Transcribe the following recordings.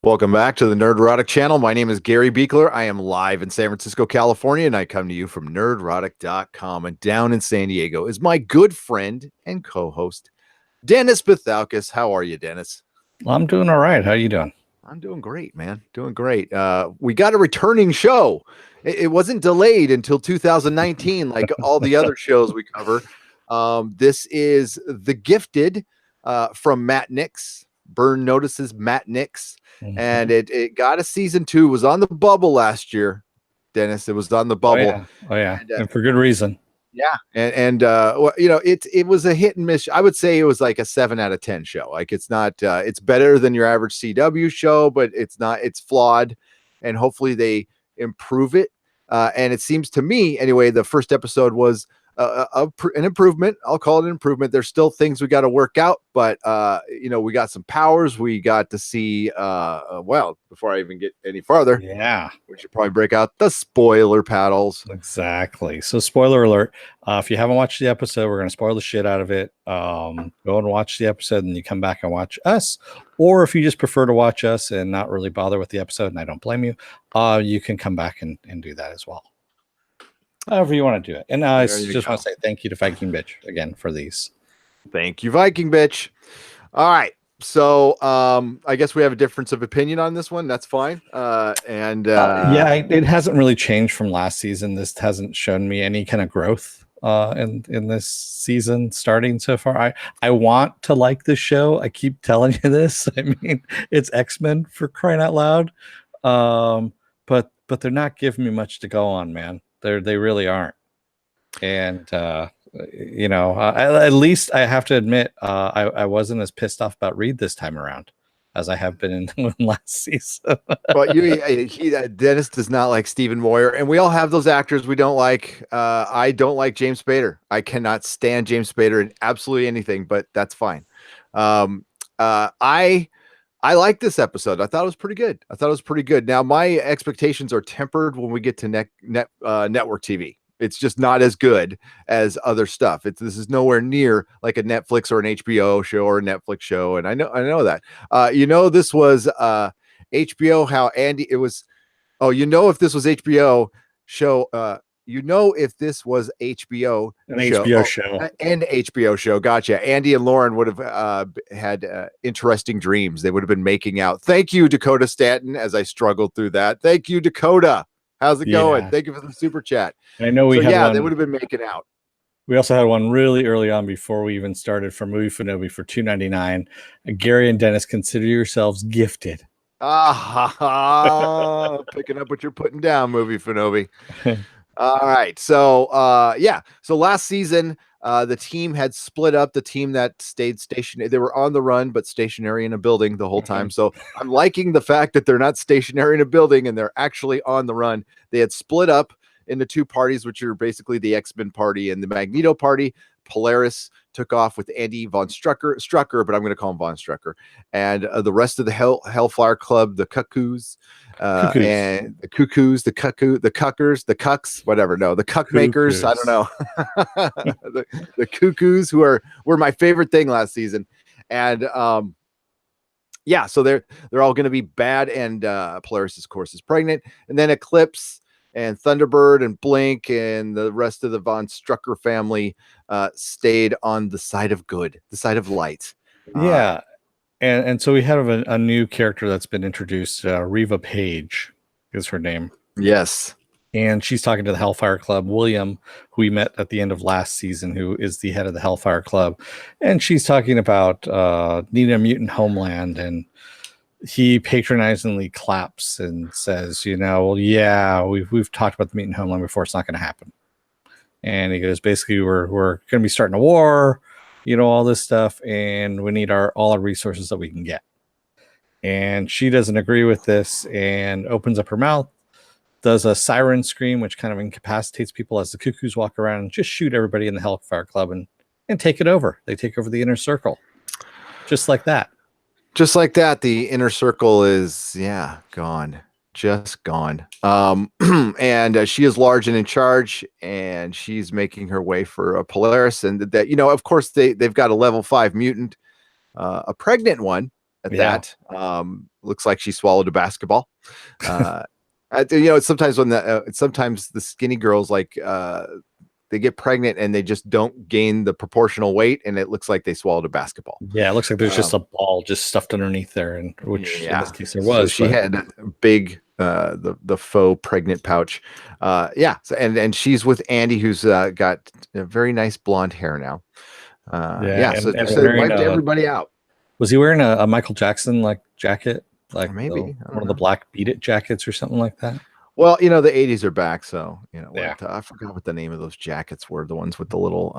Welcome back to the Nerdrotic channel. My name is Gary Beekler. I am live in San Francisco, California, and I come to you from nerdrotic.com. And down in San Diego is my good friend and co-host, Dennis Bithalkis. How are you, Dennis? Well, I'm doing all right. How you doing? I'm doing great, man. Doing great. We got a returning show. It wasn't delayed until 2019, like all the other shows we cover. This is The Gifted from Matt Nix. Burn Notices Matt Nix. And it got a season 2. Was on the bubble last year, Dennis. It was on the bubble. Oh yeah. And for good reason. Yeah, and well, it was a hit and miss. I would say it was like a 7 out of 10 show. Like it's not, it's better than your average CW show, but it's not. It's flawed, and hopefully they improve it. And it seems to me, anyway, the first episode was an improvement. I'll call it an improvement. There's still things we got to work out, but we got some powers. We got to see. Well, before I even get any farther, we should probably break out the spoiler paddles. Exactly. So, spoiler alert: if you haven't watched the episode, we're going to spoil the shit out of it. Go and watch the episode, and you come back and watch us. Or if you just prefer to watch us and not really bother with the episode, and I don't blame you, you can come back and do that as well. However you want to do it. And I just want to say thank you to Viking Bitch again for these. Thank you, Viking Bitch. All right. So I guess we have a difference of opinion on this one. That's fine. It hasn't really changed from last season. This hasn't shown me any kind of growth in this season starting so far. I want to like this show. I keep telling you this. I mean, it's X-Men for crying out loud. But they're not giving me much to go on, man. They really aren't. And at least I have to admit I wasn't as pissed off about Reid this time around as I have been in last season. But Dennis does not like Stephen Moyer, and we all have those actors we don't like. I don't like James Spader. I cannot stand James Spader in absolutely anything, but that's fine. I like this episode. I thought it was pretty good. Now, my expectations are tempered when we get to network TV. It's just not as good as other stuff. This is nowhere near like a Netflix or an HBO show or a Netflix show, and I know that. This was HBO. How Andy? It was. Oh, if this was HBO show. If this was HBO show. An HBO show. Gotcha. Andy and Lauren would have had interesting dreams. They would have been making out. Thank you, Dakota Stanton, as I struggled through that. Thank you, Dakota. How's it going? Thank you for the super chat. I know they would have been making out. We also had one really early on before we even started for Movie Fanobi for $2.99. Gary and Dennis, consider yourselves gifted. Picking up what you're putting down, Movie Fanobi. All right. So, So last season, the team had split up. The team that stayed stationary, they were on the run, but stationary in a building the whole time. So I'm liking the fact that they're not stationary in a building and they're actually on the run. They had split up into two parties, which are basically the X-Men party and the Magneto party. Polaris took off with Andy von Strucker, but I'm going to call him von Strucker, and the rest of the Hellfire Club, the Cuckoos, and the Cuckoos, the Cuckers, the Cucks, whatever. No, the Cuck Makers. I don't know. the Cuckoos, who were my favorite thing last season, and so they're all going to be bad, and Polaris, of course, is pregnant, and then Eclipse and Thunderbird and Blink and the rest of the Von Strucker family stayed on the side of good, the side of light. And so we have a new character that's been introduced. Reva Page is her name. Yes. And she's talking to the Hellfire Club, William, who we met at the end of last season, who is the head of the Hellfire Club. And she's talking about needing a mutant homeland, and he patronizingly claps and says, we've talked about the mutant homeland before. It's not going to happen. And he goes, basically, we're going to be starting a war, all this stuff, and we need all our resources that we can get. And she doesn't agree with this and opens up her mouth, does a siren scream, which kind of incapacitates people as the Cuckoos walk around and just shoot everybody in the Hellfire Club and take it over. They take over the inner circle. Just like that. Just like that, the inner circle is, gone. Just gone. And she is large and in charge, and she's making her way for a Polaris. And that, of course, they've got a level 5 mutant, a pregnant one at that. looks like she swallowed a basketball. Sometimes when sometimes the skinny girls they get pregnant and they just don't gain the proportional weight, and it looks like they swallowed a basketball. Yeah, it looks like there's just a ball just stuffed underneath there, and which in this case there was. So she had a big the faux pregnant pouch. So, and she's with Andy, who's got a very nice blonde hair now. So wiped everybody out. Was he wearing a Michael Jackson like jacket, like maybe one of the black Beat It jackets or something like that? Well, the 80s are back, so I forgot what the name of those jackets were. The ones with the little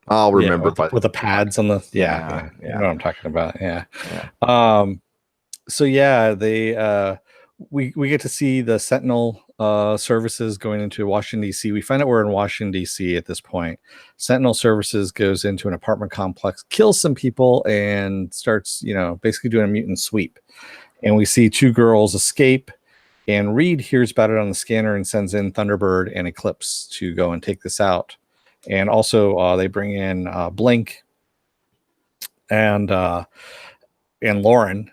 I'll remember with the pads on the you know what I'm talking about. They we get to see the Sentinel Services going into Washington DC. We find out we're in Washington DC at this point. Sentinel Services goes into an apartment complex, kills some people, and starts basically doing a mutant sweep. And we see two girls escape. And Reid hears about it on the scanner and sends in Thunderbird and Eclipse to go and take this out. And also they bring in Blink and Lauren.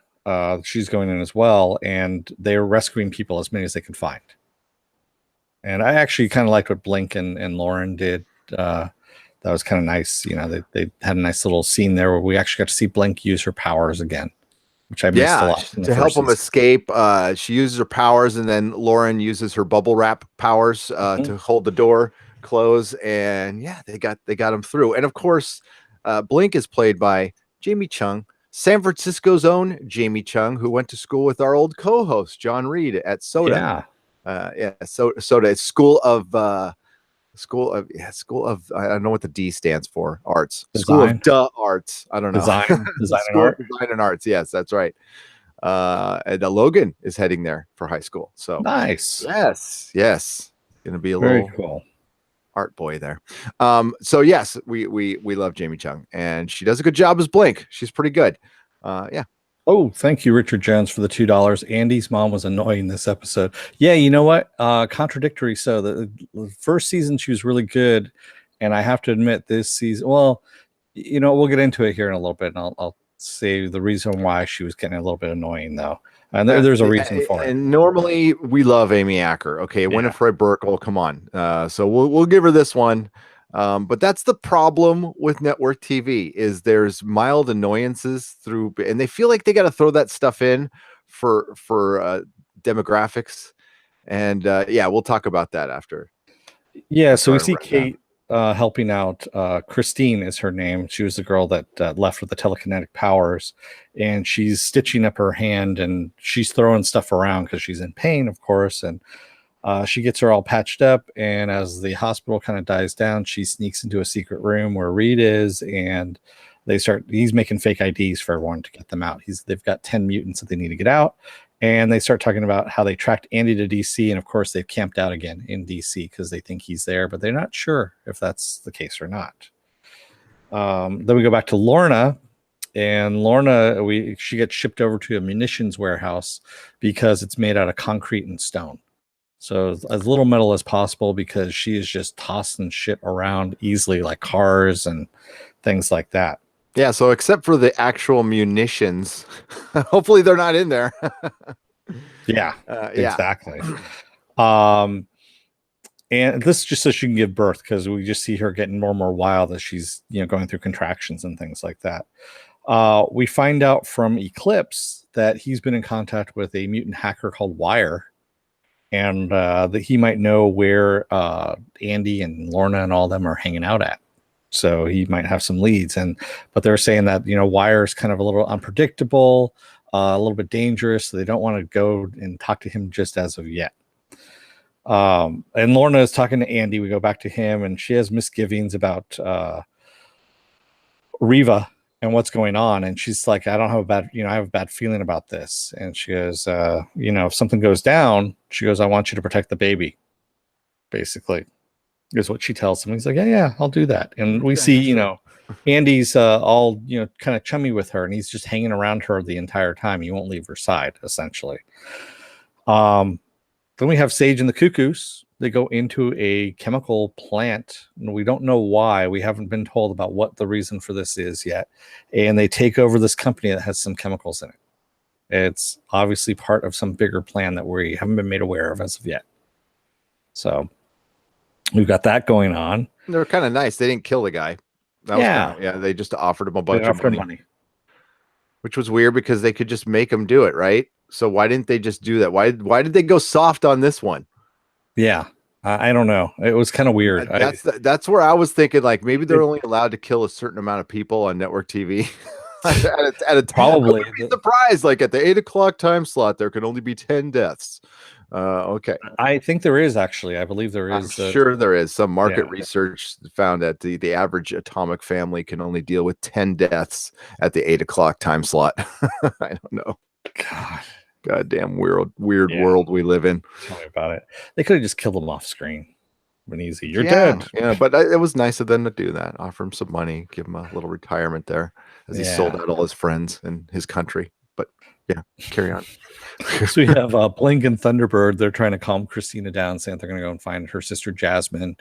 She's going in as well. And they're rescuing people, as many as they can find. And I actually kind of liked what Blink and Lauren did. That was kind of nice. They had a nice little scene there where we actually got to see Blink use her powers again, which I missed a lot. To help them escape, she uses her powers, and then Lauren uses her bubble wrap powers to hold the door closed. And they got them through. And of course, Blink is played by Jamie Chung, San Francisco's own Jamie Chung, who went to school with our old co-host John Reid at SOTA. SOTA. It's School of I don't know what the D stands for. Arts. Design. School of Arts. I don't know. Design and art. Design and Arts. Yes, that's right. And Logan is heading there for high school. So nice. Yes. Going to be a very little cool art boy there. So yes, we love Jamie Chung, and she does a good job as Blink. She's pretty good. Oh, thank you, Richard Jones, for the $2. Andy's mom was annoying this episode. Yeah, you know what? Contradictory. So the first season she was really good, and I have to admit this season. Well, we'll get into it here in a little bit, and I'll say the reason why she was getting a little bit annoying, though. And there's a reason for it. And normally we love Amy Acker. Okay, Winifred Burkle, come on. So we'll give her this one. But that's the problem with network TV is there's mild annoyances through, and they feel like they got to throw that stuff in for demographics. And we'll talk about that after. Yeah. So we see Kate helping out. Christine is her name. She was the girl that left with the telekinetic powers, and she's stitching up her hand, and she's throwing stuff around because she's in pain, of course. And she gets her all patched up, and as the hospital kind of dies down, she sneaks into a secret room where Reid is, and he's making fake IDs for everyone to get them out. They've got 10 mutants that they need to get out, and they start talking about how they tracked Andy to DC, and of course they've camped out again in DC because they think he's there, but they're not sure if that's the case or not. Then we go back to Lorna, and Lorna, she gets shipped over to a munitions warehouse because it's made out of concrete and stone. So as little metal as possible because she is just tossing shit around easily, like cars and things like that. Yeah, so except for the actual munitions, hopefully they're not in there. Exactly. And this is just so she can give birth because we just see her getting more and more wild as she's going through contractions and things like that. We find out from Eclipse that he's been in contact with a mutant hacker called Wire. And that he might know where Andy and Lorna and all them are hanging out at. So he might have some leads. But they're saying that, Wire is kind of a little unpredictable, a little bit dangerous. So they don't want to go and talk to him just as of yet. And Lorna is talking to Andy. We go back to him, and she has misgivings about Riva and what's going on. And she's like, I have a bad feeling about this. And she goes, if something goes down, she goes, I want you to protect the baby, basically, is what she tells him. He's like, yeah, I'll do that. And we see, Andy's all, kind of chummy with her, and he's just hanging around her the entire time. He won't leave her side, essentially. Then we have Sage and the Cuckoos. They go into a chemical plant, and we don't know why. We haven't been told about what the reason for this is yet. And they take over this company that has some chemicals in it. It's obviously part of some bigger plan that we haven't been made aware of as of yet. So we've got that going on. They were kind of nice. They didn't kill the guy. That was kind of, they just offered him a bunch of money, which was weird because they could just make him do it, right? So why didn't they just do that? Why did they go soft on this one? Yeah, I don't know. It was kind of weird. That's where I was thinking, like, maybe they're only allowed to kill a certain amount of people on network TV. at a probably surprise, like at the 8 o'clock time slot, there can only be 10 deaths. Okay, I think there is actually. I believe there is. I'm sure there is. Some market research found that the average atomic family can only deal with 10 deaths at the 8 o'clock time slot. I don't know. Goddamn weird world we live in. Tell me about it. They could have just killed them off screen. When easy, you're dead. Yeah, but it was nice of them to do that. Offer him some money, give him a little retirement there, as he sold out all his friends and his country. But yeah, carry on. So we have Blink and Thunderbird. They're trying to calm Christina down, saying they're going to go and find her sister Jasmine.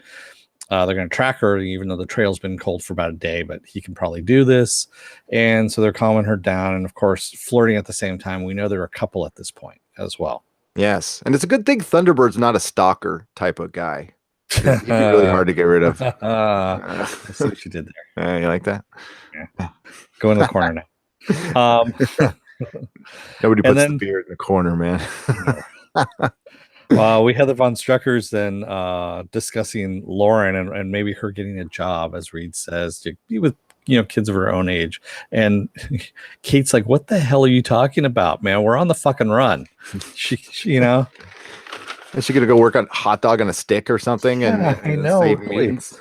They're going to track her, even though the trail's been cold for about a day, but he can probably do this. And so they're calming her down, and of course, flirting at the same time. We know they're a couple at this point as well. Yes, and it's a good thing Thunderbird's not a stalker type of guy. He'd be really hard to get rid of. I see what you did there. You like that? Yeah. Go in the corner now. Nobody puts the beard in the corner, man. We had the Von Struckers then discussing Lauren and maybe her getting a job, as Reid says, to be with kids of her own age. And Kate's like, "What the hell are you talking about, man? We're on the fucking run." She Is she gonna go work on hot dog on a stick or something? And I know. Save mutants?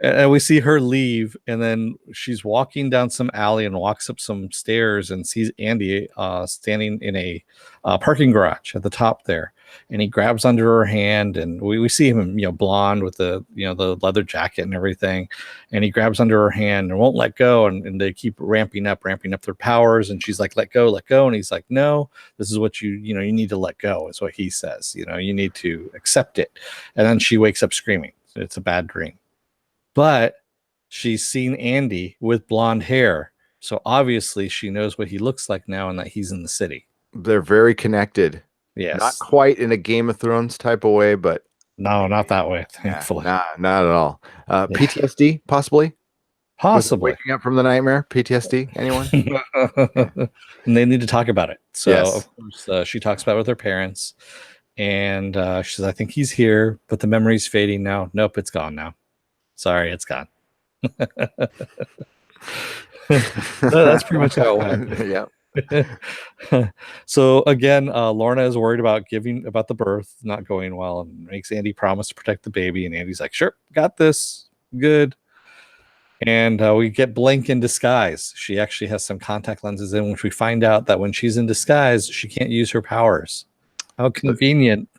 And we see her leave, and then she's walking down some alley and walks up some stairs and sees Andy standing in a parking garage at the top there. And he grabs under her hand, and we see him, blonde with the the leather jacket and everything. And he grabs under her hand and won't let go. And they keep ramping up their powers. And she's like, let go. And he's like, no, this is what you need to let go, is what he says. You need to accept it. And then she wakes up screaming. It's a bad dream. But she's seen Andy with blonde hair. So obviously she knows what he looks like now and that he's in the city. They're very connected. Yes. Not quite in a Game of Thrones type of way, but no, not that way, thankfully. Not at all. PTSD, possibly? Possibly. Waking up from the nightmare? PTSD? Anyone? And they need to talk about it. So yes. Of course, she talks about it with her parents. And she says, I think he's here, but the memory's fading now. Nope, it's gone now. Sorry, it's gone. That's pretty much how it went. Yeah. So again, Lorna is worried about the birth not going well, and makes Andy promise to protect the baby. And Andy's like, sure, got this. Good. And we get Blink in disguise. She actually has some contact lenses in, which we find out that when she's in disguise, she can't use her powers. How convenient.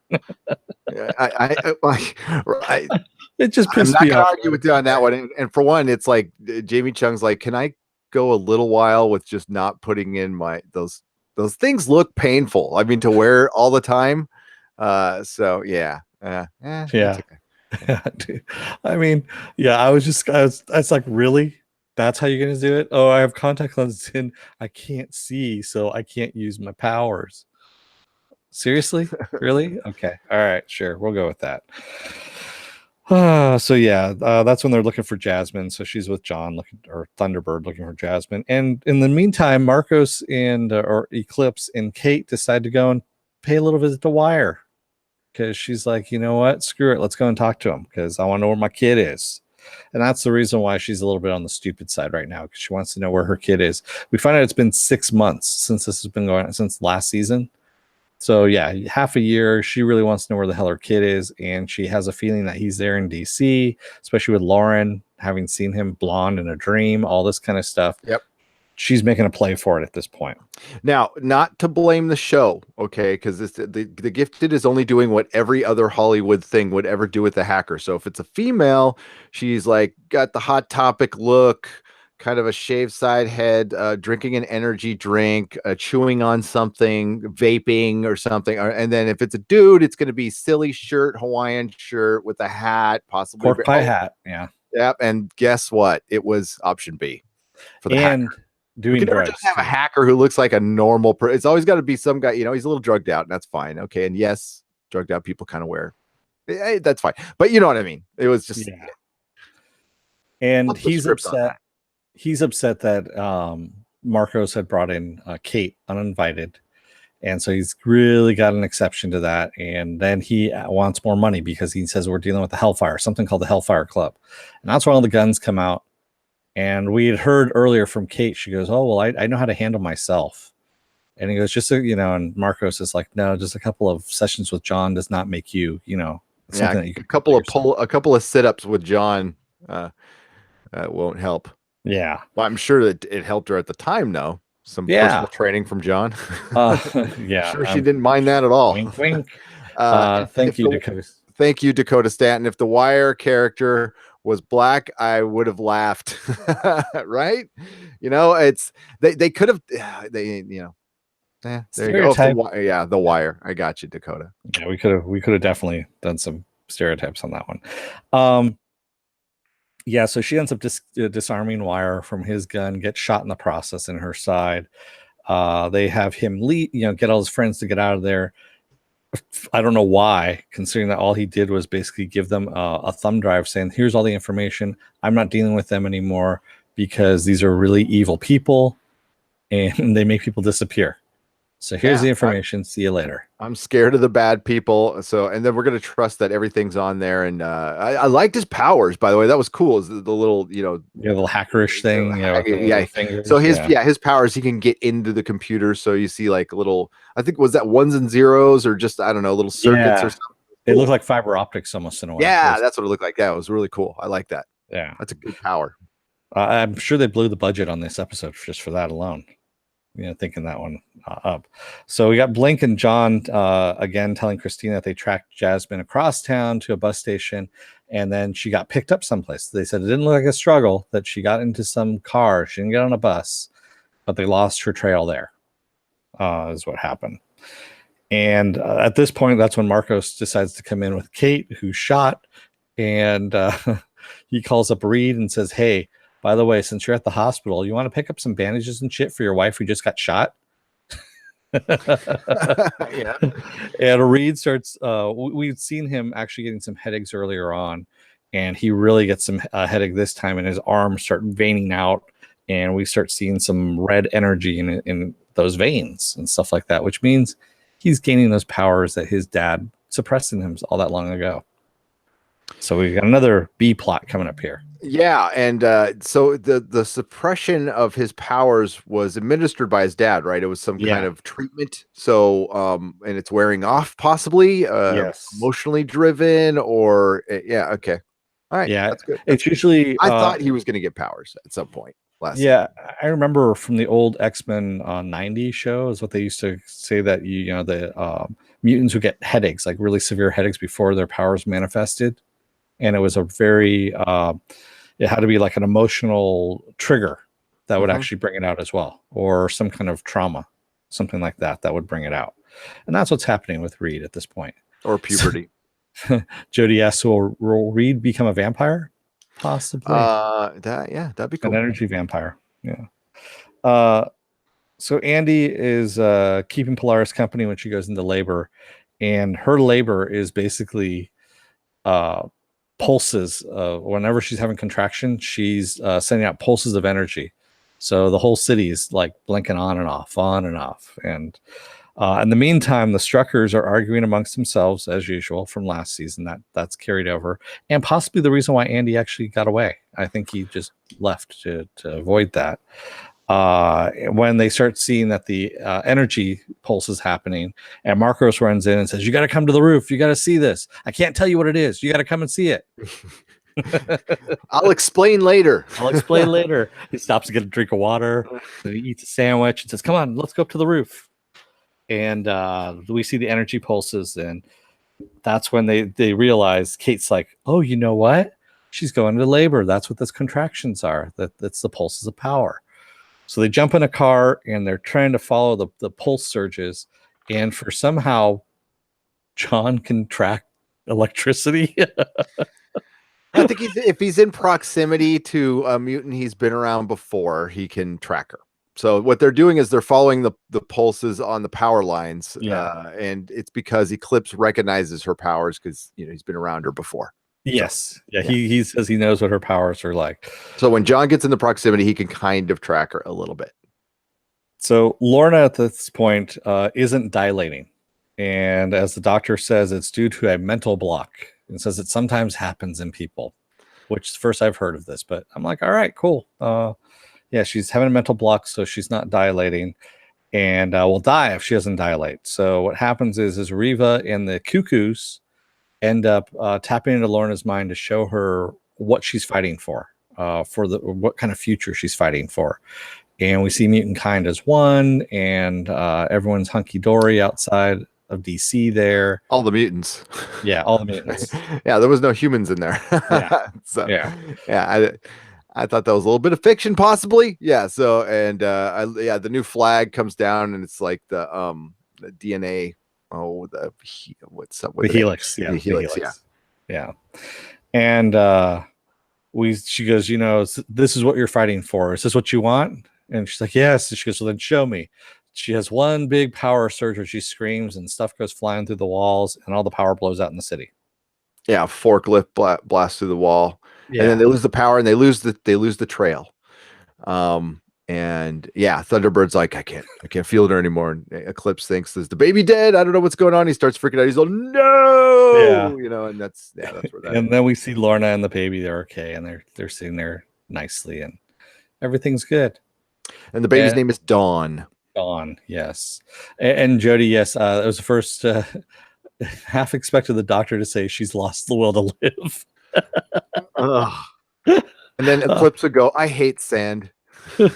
It just pissed me off. I'm not gonna argue with you on that one. And for one, it's like Jamie Chung's like, can I go a little while with just not putting in those things look painful. I mean, to wear all the time. So yeah. Okay. I mean, I was like, really? That's how you're gonna do it? Oh, I have contact lenses in. I can't see, so I can't use my powers. Seriously? Really? Okay. All right, sure. We'll go with that. That's when they're looking for Jasmine. So she's with John or Thunderbird looking for Jasmine. And in the meantime, Marcos or Eclipse and Kate decide to go and pay a little visit to Wire, because she's like, you know what? Screw it. Let's go and talk to him, because I want to know where my kid is. And that's the reason why she's a little bit on the stupid side right now, because she wants to know where her kid is. We find out it's been 6 months since this has been going on, since last season. So half a year. She really wants to know where the hell her kid is, and she has a feeling that he's there in DC, especially with Lauren, having seen him blonde in a dream, all this kind of stuff. Yep. She's making a play for it at this point. Now, not to blame the show, okay, because the Gifted is only doing what every other Hollywood thing would ever do with the hacker. So if it's a female, she's like got the Hot Topic look, kind of a shaved side head, drinking an energy drink, chewing on something, vaping or something. And then if it's a dude, it's going to be silly shirt, Hawaiian shirt with a hat, possibly pork pie hat. Yeah. Yep. And guess what? It was option B for the hacker. We doing can never just drugs have a too. hacker who looks like a normal person. It's always got to be some guy, he's a little drugged out, and that's fine. Okay. And yes, drugged out people kind of wear that's fine. But you know what I mean? It was just Yeah. And flip the he's script on upset. that. He's upset that Marcos had brought in Kate uninvited. And so he's really got an exception to that. And then he wants more money because he says we're dealing with the Hellfire, something called the Hellfire Club. And that's when all the guns come out. And we had heard earlier from Kate, she goes, oh, well, I know how to handle myself. And he goes, just so you know, and Marcos is like, no, just a couple of sessions with John does not make you, Yeah, something that you can a couple of sit-ups with John won't help. Yeah. Well, I'm sure that it helped her at the time, though. Some personal training from John. Yeah. Sure, she didn't mind that at all. Wink, wink. Thank you, Dakota Stanton. If the Wire character was black, I would have laughed. Right? It's they could have there you go. The Wire. I got you, Dakota. Yeah, we could have definitely done some stereotypes on that one. Yeah, so she ends up disarming Wire from his gun, gets shot in the process in her side. They have him get all his friends to get out of there. I don't know why, considering that all he did was basically give them a thumb drive saying, here's all the information. I'm not dealing with them anymore because these are really evil people and they make people disappear. So here's the information. See you later. I'm scared of the bad people. And then we're going to trust that everything's on there. And I liked his powers, by the way. That was cool. Is the little, little hackerish thing. Fingers. So his powers, he can get into the computer. So you see like little, I think, was that ones and zeros or just, I don't know, little circuits or something. It looked like fiber optics almost in a way. Yeah, that's what it looked like. Yeah, it was really cool. I like that. Yeah. That's a good power. I'm sure they blew the budget on this episode just for that alone. Thinking that one up. So we got Blink and John again telling Christina that they tracked Jasmine across town to a bus station, and then she got picked up someplace. They said it didn't look like a struggle, that she got into some car. She didn't get on a bus, but they lost her trail there, is what happened. And at this point, that's when Marcos decides to come in with Kate, who's shot, and he calls up Reid and says, hey, by the way, since you're at the hospital, you want to pick up some bandages and shit for your wife who just got shot? Yeah. And Reid starts, we've seen him actually getting some headaches earlier on, and he really gets some headache this time, and his arms start veining out, and we start seeing some red energy in those veins and stuff like that, which means he's gaining those powers that his dad suppressed in him all that long ago. So we got another B plot coming up here. Yeah, and so the suppression of his powers was administered by his dad, right? It was some kind of treatment. So and it's wearing off, possibly emotionally driven, or okay. All right. Yeah, that's good. It's usually I thought he was going to get powers at some point last season. I remember from the old X-Men 90 show is what they used to say, that the mutants would get headaches, like really severe headaches, before their powers manifested. And it was a very it had to be like an emotional trigger that would actually bring it out as well, or some kind of trauma, something like that would bring it out. And that's what's happening with Reid at this point. Or puberty. Jody asks, will Reid become a vampire? Possibly. That'd be cool. An energy vampire. Yeah. So Andy is keeping Polaris company when she goes into labor, and her labor is basically pulses. Whenever she's having contraction, she's sending out pulses of energy. So the whole city is like blinking on and off. And in the meantime, the Struckers are arguing amongst themselves as usual from last season. That's carried over, and possibly the reason why Andy actually got away. I think he just left to avoid that. When they start seeing that the energy pulse is happening, and Marcos runs in and says, you got to come to the roof. You got to see this. I can't tell you what it is. You got to come and see it. I'll explain later. He stops to get a drink of water. He eats a sandwich and says, come on, let's go up to the roof. And we see the energy pulses, and that's when they realize, Kate's like, oh, you know what? She's going into labor. That's what those contractions are. That's the pulses of power. So they jump in a car and they're trying to follow the pulse surges. And for somehow, John can track electricity. I think if he's in proximity to a mutant he's been around before, he can track her. So what they're doing is they're following the pulses on the power lines, and it's because Eclipse recognizes her powers because he's been around her before. Yes, he says he knows what her powers are like. So when John gets into proximity, he can kind of track her a little bit. So Lorna at this point isn't dilating, and as the doctor says, it's due to a mental block. And says it sometimes happens in people, which is the first I've heard of this. But I'm like, all right, cool. Yeah, she's having a mental block, so she's not dilating, and will die if she doesn't dilate. So what happens is Riva and the Cuckoos end up tapping into Lorna's mind to show her what she's fighting for what kind of future she's fighting for. And we see mutant kind as one, and everyone's hunky-dory outside of DC there. All the mutants. Yeah, all the mutants. Yeah, there was no humans in there. I thought that was a little bit of fiction, possibly. Yeah. So, and the new flag comes down, and it's like the DNA. Oh, what's up with the helix? Yeah, the helix. Yeah. And she goes, this is what you're fighting for. Is this what you want? And she's like, yes. And she goes, well, then show me. She has one big power surge where she screams, and stuff goes flying through the walls, and all the power blows out in the city. Yeah, forklift blasts through the wall. Yeah. And then they lose the power, and they lose the trail. And yeah, Thunderbird's like, I can't feel her anymore. And Eclipse thinks, is the baby dead? I don't know what's going on. He starts freaking out. He's like, no, and that's where that. And then we see Lorna and the baby. They're okay, and they're sitting there nicely, and everything's good. And the baby's name is Dawn. Dawn, yes. And Jody, yes, it was the first half expected the doctor to say she's lost the will to live. And then Eclipse would go, I hate sand. I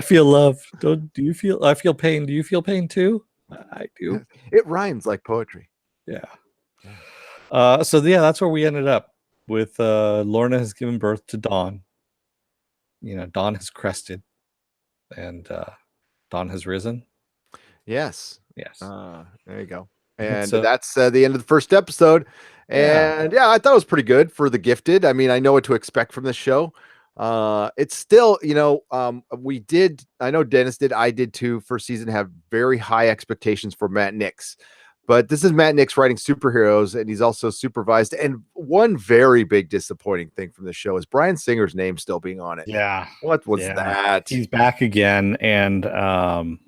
feel love. I feel pain. Do you feel pain too? I do. It rhymes like poetry. Yeah. So that's where we ended up with Lorna has given birth to Dawn. Dawn has crested, and Dawn has risen. Yes. There you go. And so, that's the end of the first episode. And I thought it was pretty good for the gifted. I mean, I know what to expect from this show. It's still, I know Dennis did, I did too, first season, have very high expectations for Matt Nix. But this is Matt Nix writing superheroes, and he's also supervised. And one very big disappointing thing from the show is Bryan Singer's name still being on it. Yeah. What was that? He's back again, and I'm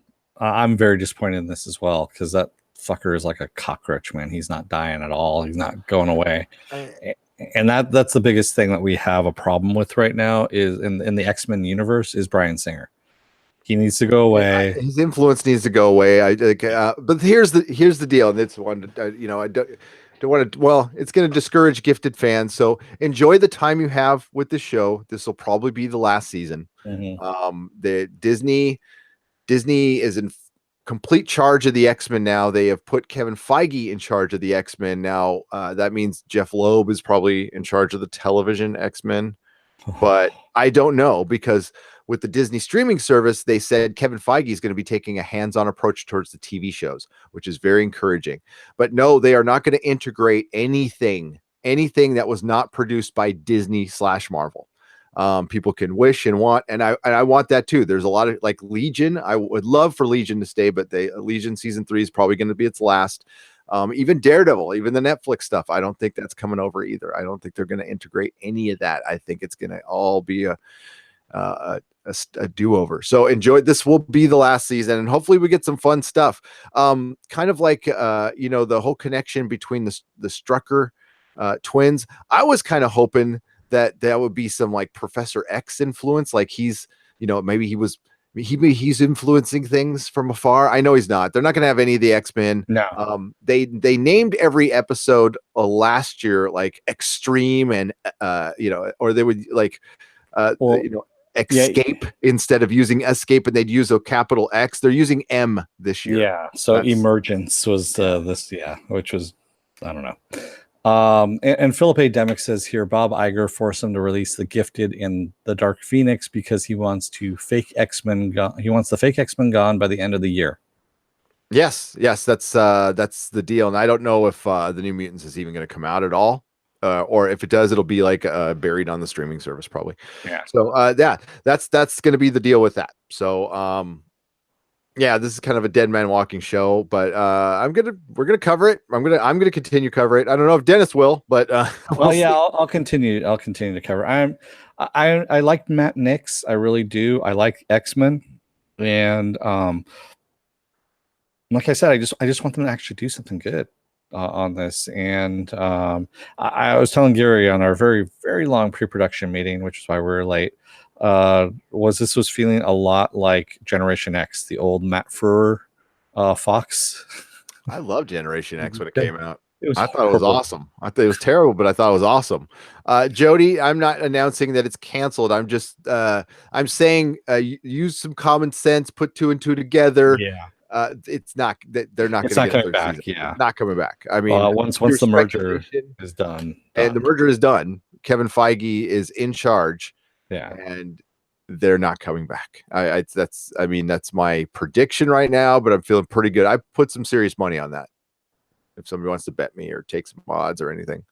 very disappointed in this as well, because that fucker is like a cockroach, man. He's not dying at all. He's not going away. And that's the biggest thing that we have a problem with right now is in the X-Men universe is Bryan Singer. He needs to go away. His influence needs to go away. But here's the deal. And it's one, I don't want to. Well, it's going to discourage gifted fans. So enjoy the time you have with the show. This will probably be the last season. Mm-hmm. The Disney is in complete charge of the X-Men now. They have put Kevin Feige in charge of the X-Men now. That means Jeff Loeb is probably in charge of the television X-Men. But I don't know, because with the Disney streaming service, they said Kevin Feige is going to be taking a hands-on approach towards the TV shows, which is very encouraging. But no, they are not going to integrate anything that was not produced by Disney/Marvel. People can wish and want, and I want that too. There's a lot of, like, Legion. I would love for Legion to stay, but Legion season 3 is probably going to be its last. Even Daredevil, even the Netflix stuff, I don't think that's coming over either. I don't think they're going to integrate any of that. I think it's going to all be a do-over. So enjoy. This will be the last season, and hopefully we get some fun stuff. Kind of like the whole connection between the Strucker twins. I was kind of hoping that would be some like Professor X influence, like he's influencing things from afar. I know he's not. They're not going to have any of the X-Men. No. They named every episode last year like Extreme, and or they would like Escape instead of using Escape, and they'd use a capital X. They're using M this year. Yeah. So eMergence was which was, I don't know. And Philip A. Demick says here, Bob Iger forced him to release the Gifted in the Dark Phoenix because he wants the fake X-Men gone by the end of the year. Yes, that's the deal. And I don't know if the New Mutants is even going to come out at all. or if it does, it'll be like buried on the streaming service probably. Yeah. So that's going to be the deal with that. So yeah, this is kind of a dead man walking show, but we're gonna cover it. I'm gonna continue to cover it. I don't know if Dennis will, but well, yeah, I'll continue. I'll continue to cover. I like Matt Nix. I really do. I like X-Men, and like I said, I just want them to actually do something good on this. And I was telling Gary on our very, very long pre-production meeting, which is why we were late, was feeling a lot like Generation X, the old Matt Frewer Fox. I love Generation X when it came out. I thought it was awesome. I thought it was terrible, but I thought it was awesome. Jody, I'm not announcing that it's canceled. I'm just I'm saying use some common sense, put 2 and 2 together. Yeah. It's not that they're not. It's not coming back. Season. Yeah, not coming back. I mean, once the merger is done, and the merger is done, Kevin Feige is in charge. Yeah, and they're not coming back. That's my prediction right now. But I'm feeling pretty good. I put some serious money on that. If somebody wants to bet me or take some odds or anything,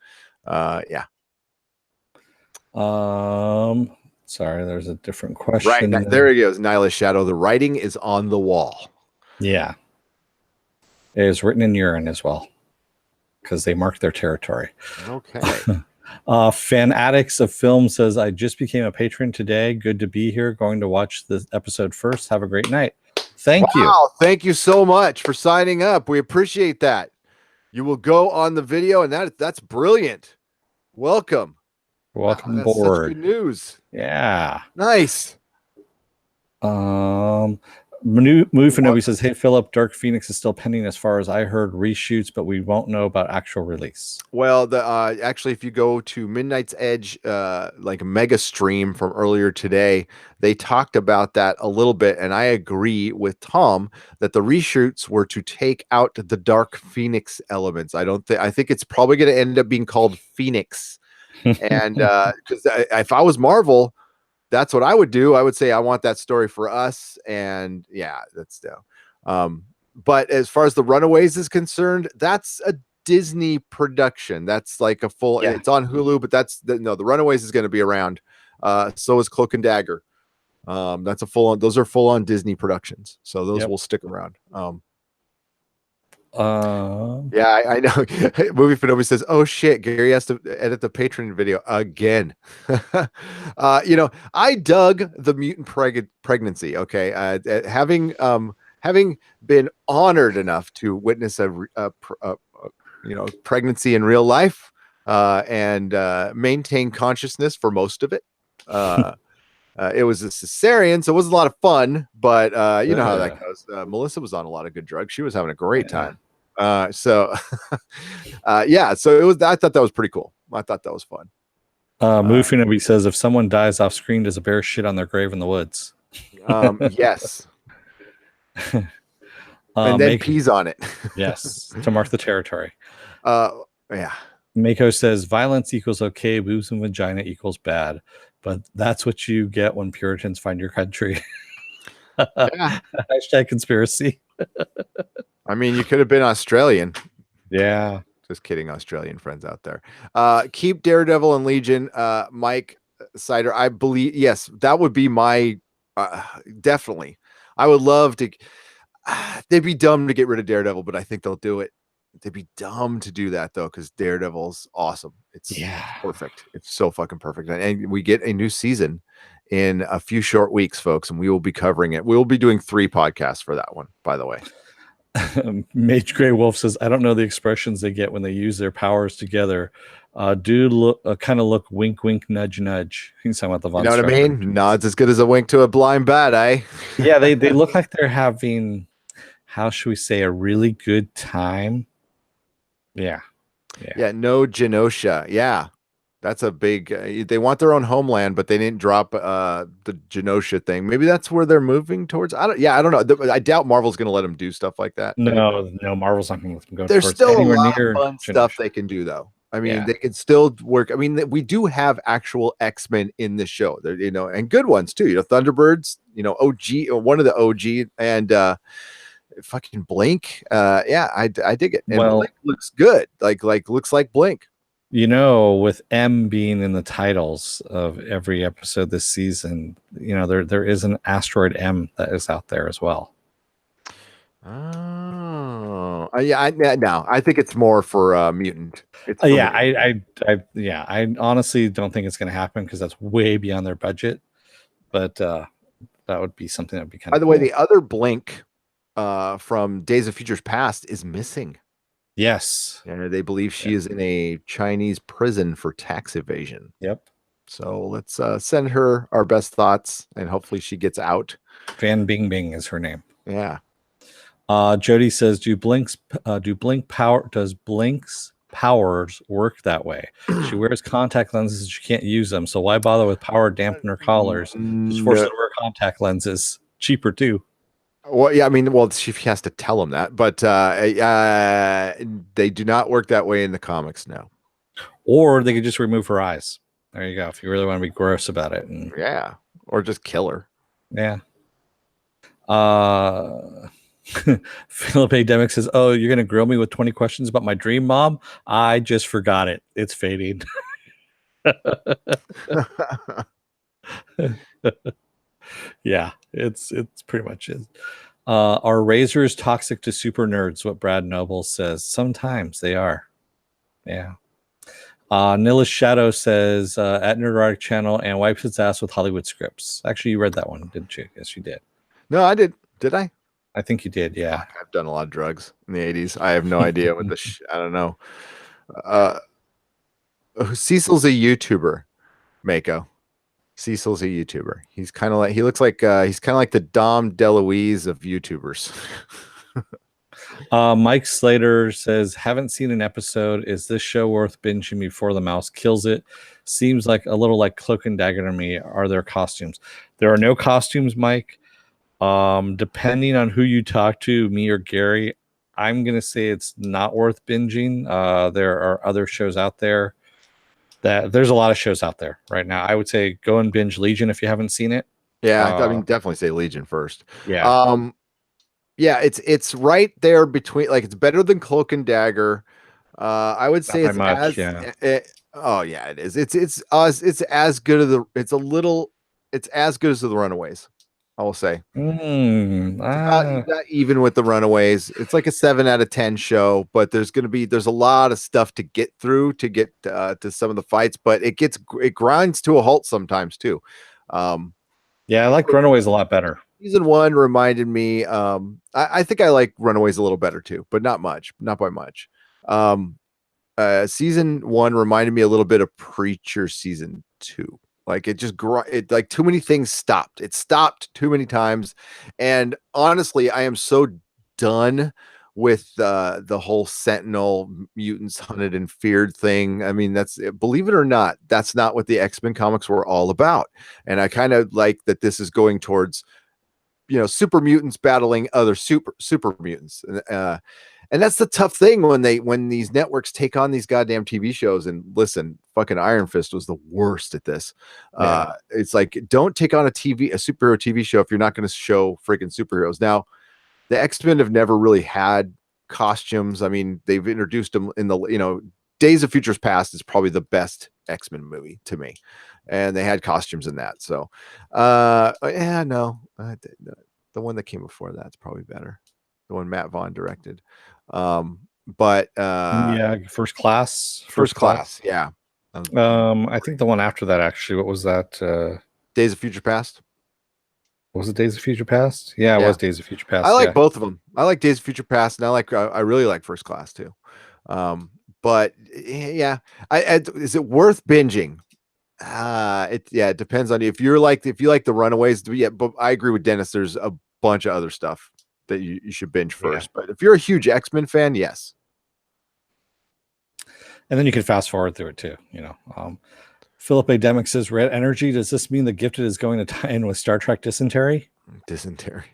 yeah. Sorry, there's a different question. Right there he goes. Nihilist Shadow. The writing is on the wall. Yeah. It is written in urine as well, because they mark their territory. Okay. Fan Addicts of Film says, I just became a patron today. Good to be here. Going to watch the episode first. Have a great night. Thank you. Thank you so much for signing up. We appreciate that. You will go on the video, and that's brilliant. Welcome. Welcome aboard. Such good news. Yeah. Nice. Mufinobi says, hey, Philip, Dark Phoenix is still pending as far as I heard, reshoots, but we won't know about actual release. Well, actually, if you go to Midnight's Edge, like a mega stream from earlier today, they talked about that a little bit, and I agree with Tom that the reshoots were to take out the Dark Phoenix elements. I think it's probably going to end up being called Phoenix, and because if I was Marvel, that's what I would do. I would say I want that story for us, and yeah, that's still. But as far as the Runaways is concerned, that's a Disney production. That's like a full. Yeah. It's on Hulu, but the Runaways is going to be around. So is Cloak and Dagger. That's a full on. Those are full on Disney productions, so those will stick around. Yeah, I know. Movie Fanomi says, "Oh shit, Gary has to edit the Patreon video again." I dug the mutant pregnancy. Okay, having been honored enough to witness a pregnancy in real life and maintain consciousness for most of it. It was a cesarean, so it was a lot of fun, but you know how that goes. Melissa was on a lot of good drugs. She was having a great time. So it was. I thought that was pretty cool. I thought that was fun. Mufinobi says, if someone dies off screen, does a bear shit on their grave in the woods? Yes. And then pees on it. Yes, to mark the territory. Yeah. Mako says, violence equals okay, boobs and vagina equals bad. But that's what you get when Puritans find your country. Yeah. Hashtag conspiracy. I mean, you could have been Australian. Yeah. Just kidding, Australian friends out there. Keep Daredevil and Legion. Mike Sider, I believe, yes, that would be my, definitely. I would love to, they'd be dumb to get rid of Daredevil, but I think they'll do it. They'd be dumb to do that, though, because Daredevil's awesome. It's perfect. It's so fucking perfect. And we get a new season in a few short weeks, folks, and we will be covering it. We will be doing 3 podcasts for that one, by the way. Mage Grey Wolf says, I don't know the expressions they get when they use their powers together. Kind of look wink, wink, nudge, nudge. He's talking about the Von You know what I mean? Nods as good as a wink to a blind bat, eh? Yeah, they look like they're having, how should we say, a really good time. Yeah. No Genosha. Yeah, that's a big. They want their own homeland, but they didn't drop the Genosha thing. Maybe that's where they're moving towards. I don't know. I doubt Marvel's going to let them do stuff like that. No, Marvel's not going to let them go. There's still a lot of fun stuff they can do, though. I mean, they can still work. I mean, we do have actual X-Men in the show, and good ones too. Thunderbirds. OG, one of the OG, and. Fucking Blink. I dig it. And Blink looks good. Like looks like Blink. With M being in the titles of every episode this season, there is an asteroid M that is out there as well. Oh, no, I think it's more for Mutant. It's for Yeah, Mutant. I honestly don't think it's going to happen because that's way beyond their budget. But that would be something that would be kind By of the cool. way, the other Blink from Days of Futures Past is missing. Yes. And they believe she is in a Chinese prison for tax evasion. Yep. So let's send her our best thoughts, and hopefully she gets out. Van Bingbing is her name. Yeah. Jody says, does Blink's powers work that way? She wears contact lenses. She can't use them. So why bother with power dampener collars? Just force her to wear contact lenses. Cheaper too. Well, yeah, I mean, she has to tell them that, but they do not work that way in the comics now. Or they could just remove her eyes. There you go. If you really want to be gross about it. Yeah. Or just kill her. Yeah. Philip A. Demick says, "Oh, you're gonna grill me with 20 questions about my dream mom? I just forgot it. It's fading." Yeah, it's pretty much it. Are razors toxic to super nerds? What Brad Noble says. Sometimes they are. Yeah. Nillis Shadow says at Nerdrotic Channel and wipes its ass with Hollywood scripts. Actually, you read that one, didn't you? Yes, you did. No, I did. Did I? I think you did. Yeah. I've done a lot of drugs in the 80s. I have no idea what I don't know. Cecil's a YouTuber, Mako. Cecil's a YouTuber. He's kind of like he's kind of like the Dom DeLuise of YouTubers. Mike Slater says, haven't seen an episode. Is this show worth binging before the mouse kills it? Seems like a little like Cloak and Dagger to me. Are there costumes? There are no costumes, Mike. Depending on who you talk to, me or Gary, I'm gonna say it's not worth binging. There are other shows out there. There's a lot of shows out there right now. I would say go and binge Legion if you haven't seen it. Yeah, I mean, definitely say Legion first. Yeah. Yeah, it's right there between, like, it's better than Cloak and Dagger. I would say it's as oh yeah, it is. It's as good as it's as good as the Runaways. I will say. It's about even with the Runaways. It's like a 7 out of 10 show, but there's a lot of stuff to get through to get to some of the fights, but it grinds to a halt sometimes too. Yeah, I like Runaways a lot better. Season 1 reminded me. I think I like Runaways a little better too, but not much, not by much. Season 1 reminded me a little bit of Preacher season 2. Like like too many things stopped. It stopped too many times, and honestly, I am so done with the whole Sentinel mutants hunted and feared thing. I mean, believe it or not, that's not what the X-Men comics were all about, and I kind of like that this is going towards super mutants battling other super mutants, and that's the tough thing when these networks take on these goddamn TV shows. And listen, fucking Iron Fist was the worst at this. It's like, don't take on a superhero TV show if you're not going to show freaking superheroes. Now, the X-Men have never really had costumes. I mean, they've introduced them in the Days of Futures Past is probably the best X-Men movie to me, and they had costumes in that. So, yeah, no, the one that came before that's probably better. The one Matt Vaughn directed. But yeah, First Class. Yeah. I think the one after that, actually, what was that? Days of Future Past. Was it Days of Future Past? Yeah, it was Days of Future Past. I like both of them. I like Days of Future Past, and I really like First Class too. But yeah, is it worth binging? It depends on you. If you like the Runaways, yeah. But I agree with Dennis. There's a bunch of other stuff that you should binge first. But if you're a huge X-Men fan, yes. And then you can fast forward through it too. Philip A. Demick says, Red Energy, does this mean the Gifted is going to tie in with Star Trek Dysentery? Dysentery.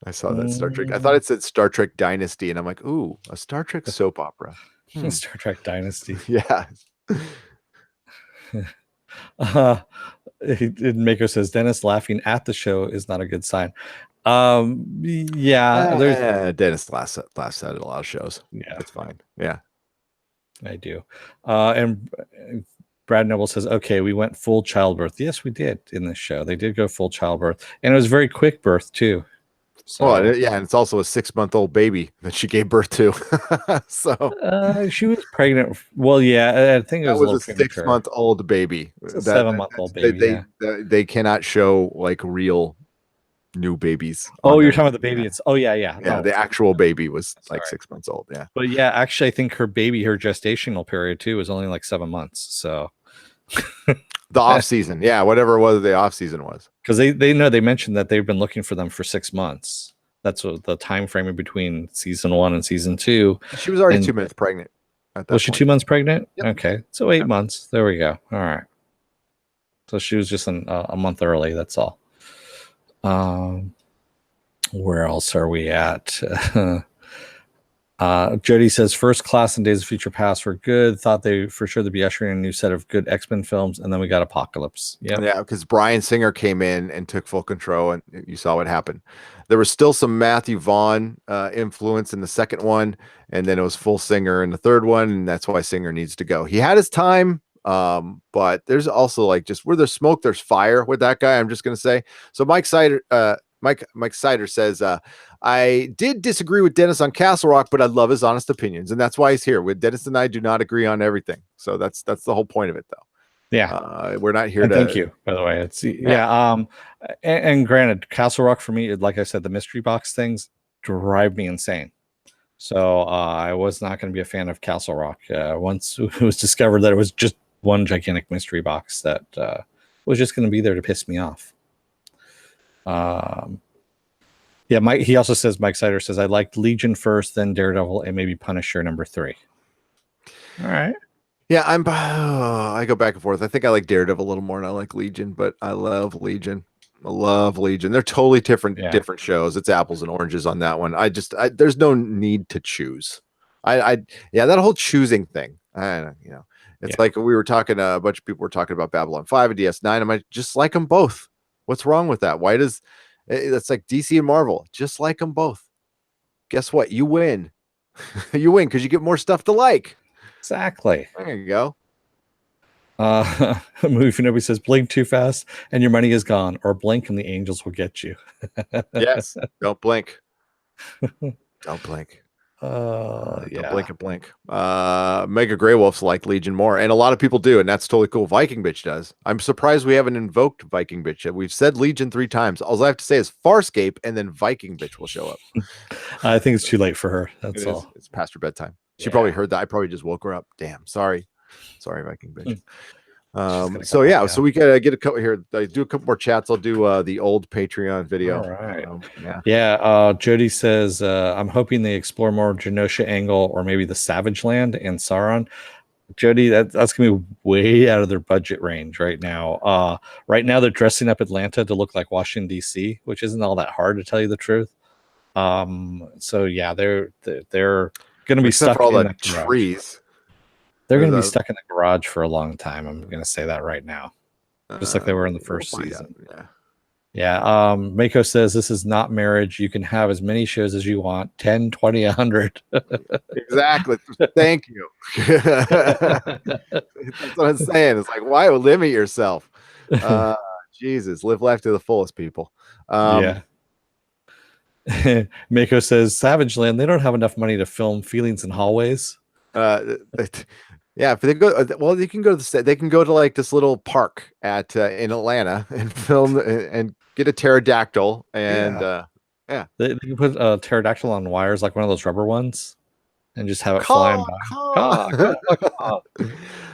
I saw that Star Trek. I thought it said Star Trek Dynasty, and I'm like, ooh, a Star Trek soap opera. Star Trek Dynasty. Yeah. Mako says, Dennis laughing at the show is not a good sign. Yeah. Dennis laughs at a lot of shows. Yeah. It's fine. Yeah. I do. And Brad Noble says, okay, we went full childbirth. Yes, we did in this show. They did go full childbirth. And it was very quick birth, too. So, Well, yeah, and it's also a 6-month-old baby that she gave birth to. So she was pregnant. Well, yeah, I think it that was a was little a premature. 6-month-old baby. It's a That 7-month-old they, baby, they yeah. they cannot show like real new babies Oh, on you're there. talking about the baby. Yeah, It's yeah. yeah, No, the actual baby was like sorry. 6 months old. Yeah, But yeah, actually, I think her gestational period too was only like 7 months. So the off season. Yeah, whatever it was, the off season was. because they mentioned that they've been looking for them for 6 months. That's what the time frame in between season 1 and season 2. She was already And 2 months pregnant at that was she point. 2 months pregnant? Yep. Okay, so 8 months. There we go. All right. So she was just a month early. That's all. Where else are we at? Jody says First Class and Days of Future Past were good. Thought they for sure they'd be ushering in a new set of good X-Men films, and then we got Apocalypse. Yeah, because Bryan Singer came in and took full control, and you saw what happened. There was still some Matthew Vaughn influence in the second one, and then it was full Singer in the third one, and that's why Singer needs to go. He had his time, but there's also like just where there's smoke, there's fire with that guy. I'm just gonna say. So Mike Sider says, I did disagree with Dennis on Castle Rock, but I love his honest opinions, and that's why he's here. With Dennis and I do not agree on everything, so that's the whole point of it, though. Yeah, we're not here and to. Thank you, by the way. It's and granted, Castle Rock for me, like I said, the mystery box things drive me insane. So I was not going to be a fan of Castle Rock once it was discovered that it was just one gigantic mystery box that was just going to be there to piss me off. Yeah, he also says, Mike Sider says, I liked Legion first, then Daredevil, and maybe Punisher number 3. All right. Yeah, I go back and forth. I think I like Daredevil a little more than I like Legion, but I love Legion. I love Legion. They're totally different shows. It's apples and oranges on that one. There's no need to choose. That whole choosing thing. It's like we were talking. A bunch of people were talking about Babylon 5 and DS9. I just like them both. What's wrong with that? Why does it's like DC and Marvel? Just like them both. Guess what? You win. You win because you get more stuff to like. Exactly. There you go. Movie Nobody says, blink too fast and your money is gone, or blink and the angels will get you. Yes. Don't blink. Don't blink. Don't blink and blink. Mega Grey Wolf's like Legion more, and a lot of people do, and that's totally cool. Viking Bitch does. I'm surprised we haven't invoked Viking Bitch yet. We've said Legion 3 times. All I have to say is Farscape, and then Viking Bitch will show up. I think it's too late for her. That's all. It's past her bedtime. She probably heard that. I probably just woke her up. Damn. Sorry, Viking Bitch. So we gotta get a couple here. I do a couple more chats. I'll do the old Patreon video. All right. Jody says, I'm hoping they explore more Genosha angle, or maybe the Savage Land and Sauron. Jody, that's gonna be way out of their budget range right now. Right now they're dressing up Atlanta to look like Washington DC, which isn't all that hard to tell you the truth. So yeah, they're gonna be stuck for all in the trees. They're going to be stuck in the garage for a long time. I'm going to say that right now, just like they were in the first season. Mako says, this is not marriage. You can have as many shows as you want, 10, 20, 100. Exactly. Thank you. That's what I'm saying. It's like, why limit yourself? Jesus, live life to the fullest, people. Mako says, Savage Land, they don't have enough money to film feelings in hallways. If they go, well, they can go to they can go to like this little park in Atlanta and film and get a pterodactyl and they can put a pterodactyl on wires, like one of those rubber ones, and just have it flying by.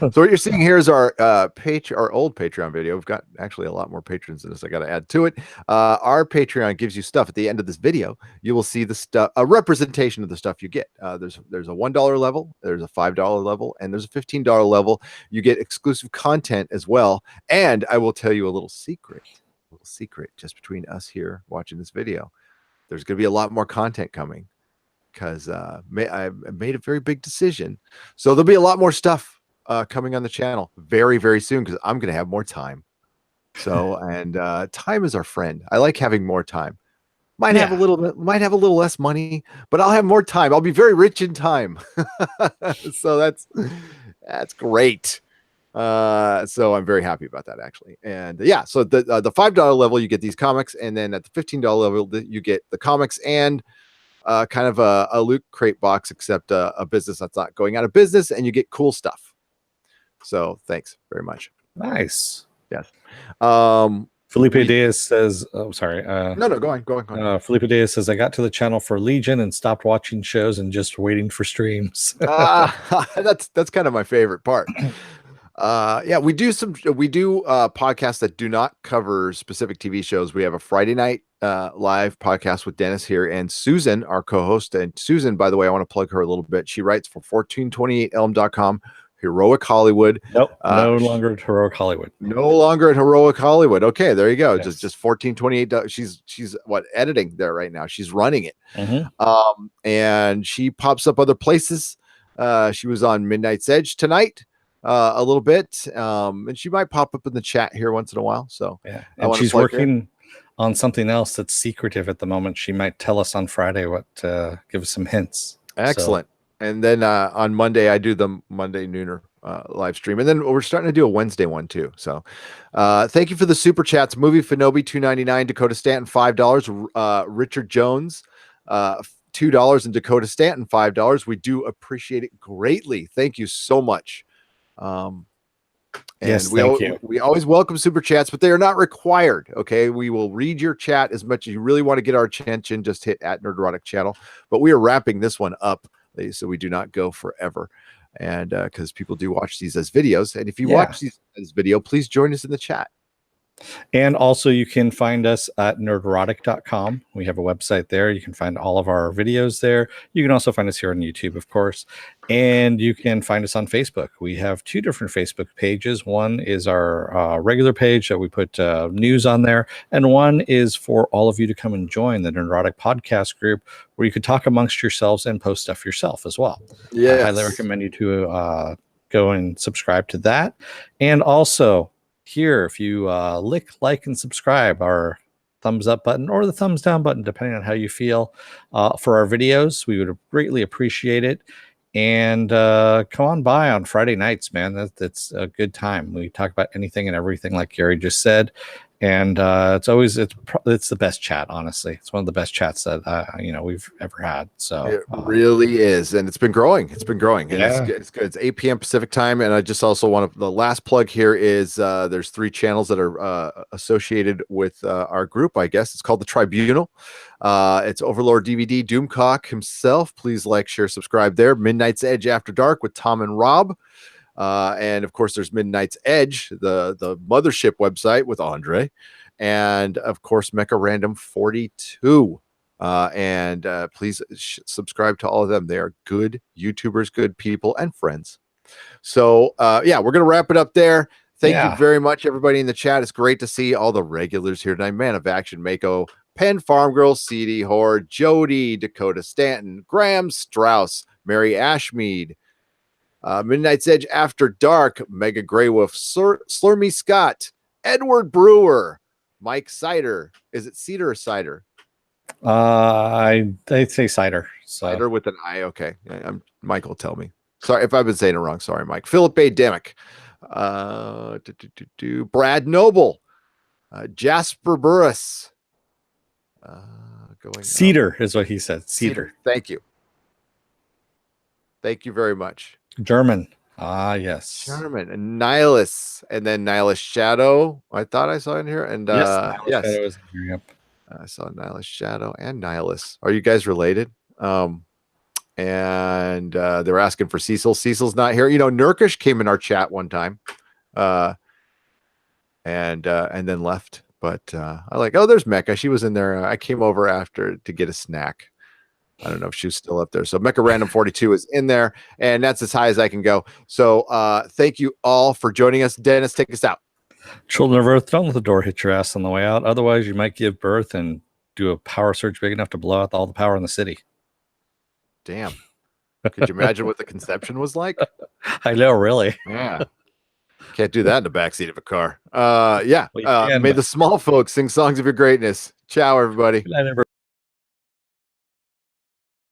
So what you're seeing here is our old Patreon video. We've got actually a lot more patrons than this. I got to add to it. Our Patreon gives you stuff at the end of this video. You will see the stuff, a representation of the stuff you get. There's a $1 level, there's a $5 level, and there's a $15 level. You get exclusive content as well. And I will tell you a little secret just between us here watching this video. There's going to be a lot more content coming, because I made a very big decision. So there'll be a lot more stuff coming on the channel very, very soon, because I'm going to have more time. So, and time is our friend. I like having more time. Might have a little less money, but I'll have more time. I'll be very rich in time. So that's great. So I'm very happy about that, actually. And yeah, so the $5 level you get these comics, and then at the $15 level you get the comics and kind of a loot crate box, except a business that's not going out of business, and you get cool stuff. So thanks very much. Nice. Yes. Felipe Diaz says, "Oh, sorry. No, go on. Felipe Diaz says, I got to the channel for Legion and stopped watching shows and just waiting for streams." That's kind of my favorite part. Yeah, we do podcasts that do not cover specific TV shows. We have a Friday night live podcast with Dennis here and Susan, our co-host. And Susan, by the way, I want to plug her a little bit. She writes for 1428elm.com. Heroic Hollywood. Nope, no longer at Heroic Hollywood. No longer at Heroic Hollywood. Okay, there you go. Yes. Just 1428. She's what, editing there right now. She's running it. Mm-hmm. And she pops up other places. She was on Midnight's Edge tonight a little bit. And she might pop up in the chat here once in a while. So yeah, and she's working on something else that's secretive at the moment. She might tell us on Friday give us some hints. Excellent. So. And then on Monday, I do the Monday nooner live stream. And then we're starting to do a Wednesday one too. So thank you for the super chats. Movie Finobi, $2.99. Dakota Stanton, $5. Richard Jones, $2. And Dakota Stanton, $5. We do appreciate it greatly. Thank you so much. Yes, we always welcome super chats, but they are not required. Okay, we will read your chat as much as you really want to get our attention. Just hit @Nerderotic channel. But we are wrapping this one up, so we do not go forever, and because people do watch these as videos, and if you watch these as video, please join us in the chat. And also you can find us at nerderotic.com. We have a website there. You can find all of our videos there. You can also find us here on YouTube, of course. And you can find us on Facebook. We have 2 different Facebook pages. One is our regular page that we put news on there. And one is for all of you to come and join the Nerderotic podcast group, where you could talk amongst yourselves and post stuff yourself as well. Yeah, I highly recommend you to go and subscribe to that. And also, here, if you like and subscribe, our thumbs up button or the thumbs down button, depending on how you feel, for our videos, we would greatly appreciate it. And come on by on Friday nights, man. That's a good time. We talk about anything and everything, like Gary just said. And it's the best chat, honestly. It's one of the best chats that we've ever had. So it really is, and it's been growing. And it's good. It's 8 p.m. Pacific time. And I just also want to, the last plug here is there's 3 channels that are associated with our group. I guess it's called the Tribunal. It's Overlord DVD, Doomcock himself. Please like, share, subscribe there. Midnight's Edge After Dark with Tom and Rob. And of course, there's Midnight's Edge, the mothership website with Andre, and of course, Mecha Random 42. And please subscribe to all of them. They are good YouTubers, good people, and friends. So we're gonna wrap it up there. Thank you very much, everybody in the chat. It's great to see all the regulars here tonight. Man of Action, Mako, Penn Farm Girl, CD Horde, Jody, Dakota Stanton, Graham Strauss, Mary Ashmead. Midnight's Edge After Dark, Mega Grey Wolf, Slurmy Scott, Edward Brewer, Mike Cider. Is it Cedar or Cider? I say Cider. Cider with an I. Okay, Mike will tell me. Sorry if I've been saying it wrong. Sorry, Mike. Philip A. Demick, Brad Noble, Jasper Burris. Cedar is what he said. Cedar. Thank you. Thank you very much. German. Yes. German. And Nihilus. And then Nihilus Shadow. I thought I saw in here. And yes. Shadow is here. Yep. I saw Nihilus Shadow and Nihilus. Are you guys related? And they were asking for Cecil. Cecil's not here. Nurkish came in our chat one time. And then left. But I there's Mecha. She was in there. I came over after to get a snack. I don't know if she was still up there. So Mecha Random 42 is in there, and that's as high as I can go. So thank you all for joining us. Dennis, take us out. Children of Earth, don't let the door hit your ass on the way out. Otherwise, you might give birth and do a power surge big enough to blow out all the power in the city. Damn. Could you imagine what the conception was like? I know, really. Yeah. Can't do that in the backseat of a car. May the small folks sing songs of your greatness. Ciao, everybody. Good night, everybody.